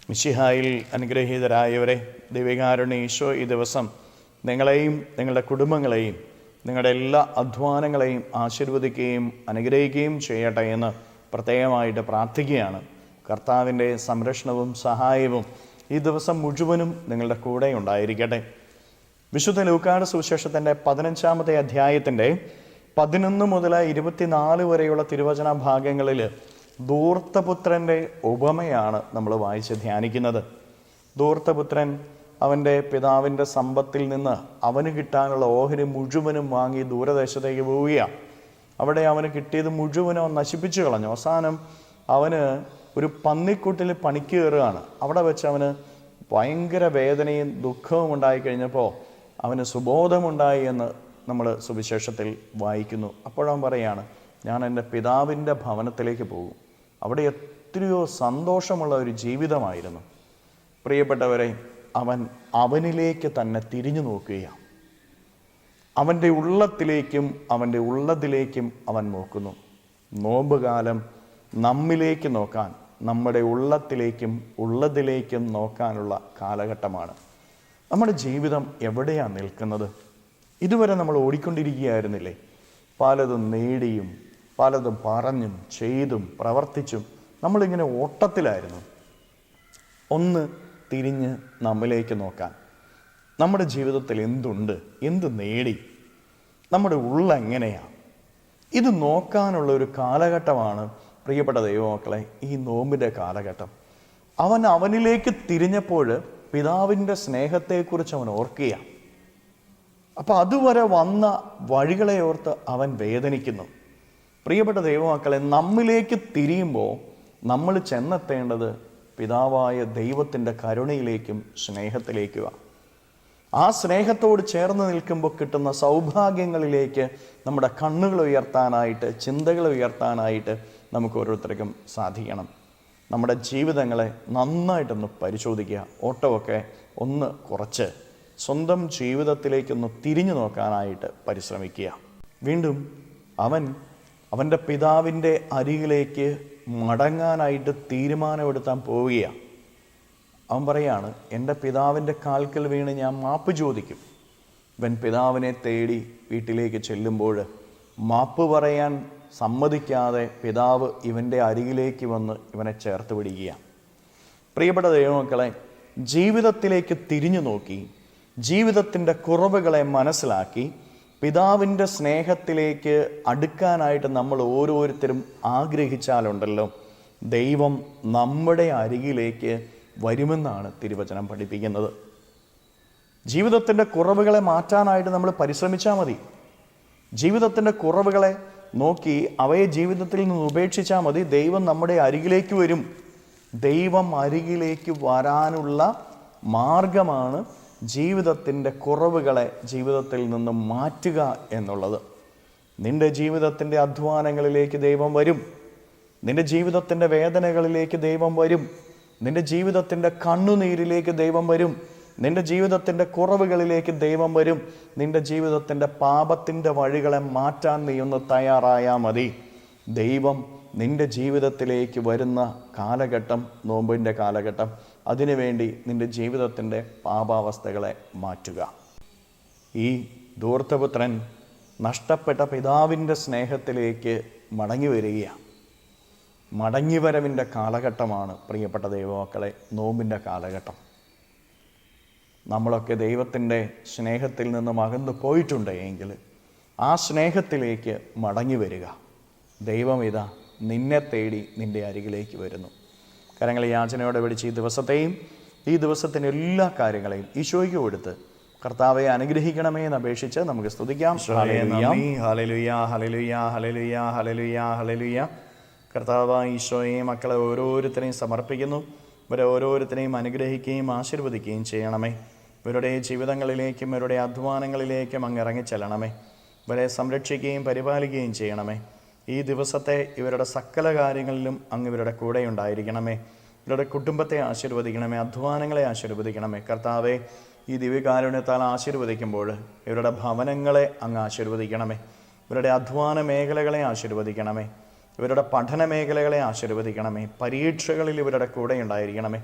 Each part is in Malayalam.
മിശിഹായിൽ അനുഗ്രഹീതരായവരെ, ദൈവകാരുണ്യ ഈശോ ഈ ദിവസം നിങ്ങളെയും നിങ്ങളുടെ കുടുംബങ്ങളെയും നിങ്ങളുടെ എല്ലാ അധ്വാനങ്ങളെയും ആശീർവദിക്കുകയും അനുഗ്രഹിക്കുകയും ചെയ്യട്ടെ എന്ന് പ്രത്യേകമായിട്ട് പ്രാർത്ഥിക്കുകയാണ്. കർത്താവിൻ്റെ സംരക്ഷണവും സഹായവും ഈ ദിവസം മുഴുവനും നിങ്ങളുടെ കൂടെ ഉണ്ടായിരിക്കട്ടെ. വിശുദ്ധ ലൂക്കായുടെ സുവിശേഷത്തിൻ്റെ 15-ാമത്തെ അധ്യായത്തിൻ്റെ 11 മുതൽ 24 വരെയുള്ള തിരുവചന ഭാഗങ്ങളിൽ ധൂർത്തപുത്രൻ്റെ ഉപമയാണ് നമ്മൾ വായിച്ച് ധ്യാനിക്കുന്നത്. ധൂർത്തപുത്രൻ അവൻ്റെ പിതാവിൻ്റെ സമ്പത്തിൽ നിന്ന് അവന് കിട്ടാനുള്ള ഓഹരി മുഴുവനും വാങ്ങി ദൂരദേശത്തേക്ക് പോവുകയാണ്. അവിടെ അവന് കിട്ടിയത് മുഴുവനും നശിപ്പിച്ചു കളഞ്ഞു. അവസാനം അവന് ഒരു പന്നിക്കൂട്ടിൽ പണിക്ക് കയറുകയാണ്. അവിടെ വെച്ച് അവന് ഭയങ്കര വേദനയും ദുഃഖവും ഉണ്ടായിക്കഴിഞ്ഞപ്പോൾ അവന് സുബോധമുണ്ടായി എന്ന് നമ്മൾ സുവിശേഷത്തിൽ വായിക്കുന്നു. അപ്പോഴവൻ പറയാണ്, ഞാൻ എൻ്റെ പിതാവിൻ്റെ ഭവനത്തിലേക്ക് പോകും. അവിടെ എത്രയോ സന്തോഷമുള്ള ഒരു ജീവിതമായിരുന്നു. പ്രിയപ്പെട്ടവരെ, അവൻ അവനിലേക്ക് തന്നെ തിരിഞ്ഞു നോക്കുകയാണ്. അവൻ്റെ ഉള്ളത്തിലേക്കും അവൻ്റെ ഉള്ളതിലേക്കും അവൻ നോക്കുന്നു. നോമ്പുകാലം നമ്മിലേക്ക് നോക്കാൻ, നമ്മുടെ ഉള്ളത്തിലേക്കും ഉള്ളതിലേക്കും നോക്കാനുള്ള കാലഘട്ടമാണ്. നമ്മുടെ ജീവിതം എവിടെയാണ് നിൽക്കുന്നത്? ഇതുവരെ നമ്മൾ ഓടിക്കൊണ്ടിരിക്കുകയായിരുന്നില്ലേ? പലതും നേടിയും പലതും പറഞ്ഞും ചെയ്തും പ്രവർത്തിച്ചും നമ്മളിങ്ങനെ ഓട്ടത്തിലായിരുന്നു. ഒന്ന് തിരിഞ്ഞ് നമ്മിലേക്ക് നോക്കാൻ. നമ്മുടെ ജീവിതത്തിൽ എന്തുണ്ട്, എന്ത് നേടി, നമ്മുടെ ഉള്ള എങ്ങനെയാണ്, ഇത് നോക്കാനുള്ള ഒരു കാലഘട്ടമാണ് പ്രിയപ്പെട്ട ദൈവമക്കളെ ഈ നോമ്പിൻ്റെ കാലഘട്ടം. അവൻ അവനിലേക്ക് തിരിഞ്ഞപ്പോൾ പിതാവിൻ്റെ സ്നേഹത്തെക്കുറിച്ച് അവൻ ഓർക്കുകയാണ്. അപ്പം അതുവരെ വന്ന വഴികളെ ഓർത്ത് അവൻ വേദനിക്കുന്നു. പ്രിയപ്പെട്ട ദൈവമക്കളെ, നമ്മിലേക്ക് തിരിയുമ്പോൾ നമ്മൾ ചെന്നെത്തേണ്ടത് പിതാവായ ദൈവത്തിൻ്റെ കരുണയിലേക്കും സ്നേഹത്തിലേക്കുമാണ്. ആ സ്നേഹത്തോട് ചേർന്ന് നിൽക്കുമ്പോൾ കിട്ടുന്ന സൗഭാഗ്യങ്ങളിലേക്ക് നമ്മുടെ കണ്ണുകൾ ഉയർത്താനായിട്ട്, ചിന്തകൾ ഉയർത്താനായിട്ട് നമുക്ക് ഓരോരുത്തർക്കും സാധിക്കണം. നമ്മുടെ ജീവിതങ്ങളെ നന്നായിട്ടൊന്ന് പരിശോധിക്കുക. ഓട്ടമൊക്കെ ഒന്ന് കുറച്ച് സ്വന്തം ജീവിതത്തിലേക്കൊന്ന് തിരിഞ്ഞു നോക്കാനായിട്ട് പരിശ്രമിക്കുക. വീണ്ടും അവൻ്റെ പിതാവിൻ്റെ അരികിലേക്ക് മടങ്ങാനായിട്ട് തീരുമാനമെടുത്താൻ പോവുകയാണ്. അവൻ പറയാണ്, എൻ്റെ പിതാവിൻ്റെ കാൽക്കൽ വീണ് ഞാൻ മാപ്പ് ചോദിക്കും. ഇവൻ പിതാവിനെ തേടി വീട്ടിലേക്ക് ചെല്ലുമ്പോൾ മാപ്പ് പറയാൻ സമ്മതിക്കാതെ പിതാവ് ഇവൻ്റെ അരികിലേക്ക് വന്ന് ഇവനെ ചേർത്ത് പിടിക്കുകയാണ്. പ്രിയപ്പെട്ട ദൈവമക്കളെ, ജീവിതത്തിലേക്ക് തിരിഞ്ഞു നോക്കി ജീവിതത്തിൻ്റെ കുറവുകളെ മനസ്സിലാക്കി പിതാവിൻ്റെ സ്നേഹത്തിലേക്ക് അടുക്കാനായിട്ട് നമ്മൾ ഓരോരുത്തരും ആഗ്രഹിച്ചാലുണ്ടല്ലോ, ദൈവം നമ്മുടെ അരികിലേക്ക് വരുമെന്നാണ് തിരുവചനം പഠിപ്പിക്കുന്നത്. ജീവിതത്തിൻ്റെ കുറവുകളെ മാറ്റാനായിട്ട് നമ്മൾ പരിശ്രമിച്ചാൽ മതി. ജീവിതത്തിൻ്റെ കുറവുകളെ നോക്കി അവയെ ജീവിതത്തിൽ നിന്ന് ഉപേക്ഷിച്ചാൽ മതി. ദൈവം നമ്മുടെ അരികിലേക്ക് വരും. ദൈവം അരികിലേക്ക് വരാനുള്ള മാർഗമാണ് ജീവിതത്തിൻ്റെ കുറവുകളെ ജീവിതത്തിൽ നിന്ന് മാറ്റുക എന്നുള്ളത്. നിൻ്റെ ജീവിതത്തിൻ്റെ അധ്വാനങ്ങളിലേക്ക് ദൈവം വരും. നിൻ്റെ ജീവിതത്തിൻ്റെ വേദനകളിലേക്ക് ദൈവം വരും. നിൻ്റെ ജീവിതത്തിൻ്റെ കണ്ണുനീരിലേക്ക് ദൈവം വരും. നിൻ്റെ ജീവിതത്തിൻ്റെ കുറവുകളിലേക്ക് ദൈവം വരും. നിൻ്റെ ജീവിതത്തിൻ്റെ പാപത്തിൻ്റെ വഴികളെ മാറ്റാൻ നീ ഒന്ന് തയ്യാറായാൽ മതി. ദൈവം നിൻ്റെ ജീവിതത്തിലേക്ക് വരുന്ന കാലഘട്ടം നോമ്പിൻ്റെ കാലഘട്ടം. അതിനുവേണ്ടി നിൻ്റെ ജീവിതത്തിൻ്റെ പാപാവസ്ഥകളെ മാറ്റുക. ഈ ധൂർത്തപുത്രൻ നഷ്ടപ്പെട്ട പിതാവിൻ്റെ സ്നേഹത്തിലേക്ക് മടങ്ങി വരികയാണ്. മടങ്ങിവരവിൻ്റെ കാലഘട്ടമാണ് പ്രിയപ്പെട്ട ദൈവമക്കളെ നോമ്പിൻ്റെ കാലഘട്ടം. നമ്മളൊക്കെ ദൈവത്തിൻ്റെ സ്നേഹത്തിൽ നിന്നും അകന്നു പോയിട്ടുണ്ട് എങ്കിൽ ആ സ്നേഹത്തിലേക്ക് മടങ്ങി വരിക. ദൈവം ഇതാ നിന്നെ തേടി നിൻ്റെ അരികിലേക്ക് വരുന്നു. കരങ്ങളെ യാചനയോടെ പിടിച്ച് ഈ ദിവസത്തെയും ഈ ദിവസത്തിൻ്റെ എല്ലാ കാര്യങ്ങളെയും ഈശോയ്ക്ക് കൊടുത്ത് കർത്താവെ അനുഗ്രഹിക്കണമേ എന്ന് അപേക്ഷിച്ച് നമുക്ക് സ്തുതിക്കാം. കർത്താവ് ഈശോയെ മക്കളെ ഓരോരുത്തരെയും സമർപ്പിക്കുന്നു. ഇവരെ ഓരോരുത്തരെയും അനുഗ്രഹിക്കുകയും ആശീർവദിക്കുകയും ചെയ്യണമേ. ഇവരുടെ ജീവിതങ്ങളിലേക്കും ഇവരുടെ അധ്വാനങ്ങളിലേക്കും അങ്ങ് ഇറങ്ങിച്ചെല്ലണമേ. ഇവരെ സംരക്ഷിക്കുകയും പരിപാലിക്കുകയും ചെയ്യണമേ. ഈ ദിവസത്തെ ഇവരുടെ സകല കാര്യങ്ങളിലും അങ്ങ് ഇവരുടെ കൂടെ ഉണ്ടായിരിക്കണമേ. ഇവരുടെ കുടുംബത്തെ ആശീർവദിക്കണമേ. അധ്വാനങ്ങളെ ആശീർവദിക്കണമേ. കർത്താവെ, ഈ ദിവ്യകാരുണ്യത്താൽ ആശീർവദിക്കുമ്പോൾ ഇവരുടെ ഭവനങ്ങളെ അങ്ങ് ആശീർവദിക്കണമേ. ഇവരുടെ അധ്വാന മേഖലകളെ ആശീർവദിക്കണമേ. ഇവരുടെ പഠന മേഖലകളെ ആശീർവദിക്കണമേ. പരീക്ഷകളിൽ ഇവരുടെ കൂടെ ഉണ്ടായിരിക്കണമേ.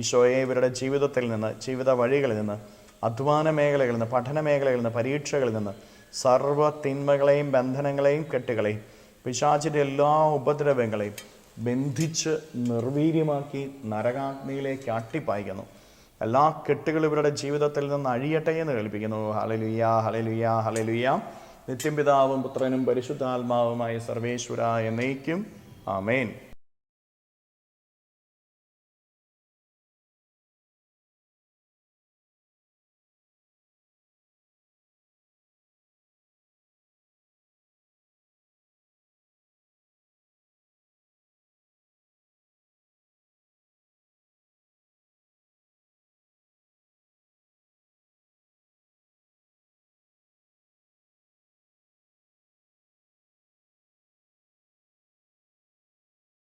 ഈശോയെ ഇവരുടെ ജീവിതത്തിൽ നിന്ന്, ജീവിത വഴികളിൽ നിന്ന്, അധ്വാന മേഖലകളിൽ നിന്ന്, പഠന മേഖലകളിൽ നിന്ന്, പരീക്ഷകളിൽ നിന്ന് സർവ്വ തിന്മകളെയും ബന്ധനങ്ങളെയും കെട്ടുകളെയും പിശാചിൻ്റെ എല്ലാ ഉപദ്രവങ്ങളെയും ബന്ധിച്ച് നിർവീര്യമാക്കി നരകാഗ്നിയിലേക്ക് അട്ടിപ്പായിക്കുന്നു. എല്ലാ കെട്ടുകളും ഇവരുടെ ജീവിതത്തിൽ നിന്ന് അഴിയട്ടെ എന്ന് കൽപ്പിക്കുന്നു. Hallelujah, hallelujah, hallelujah. നിത്യം പിതാവും പുത്രനും പരിശുദ്ധാത്മാവുമായ സർവേശ്വര എന്നേക്കും ആമേൻ.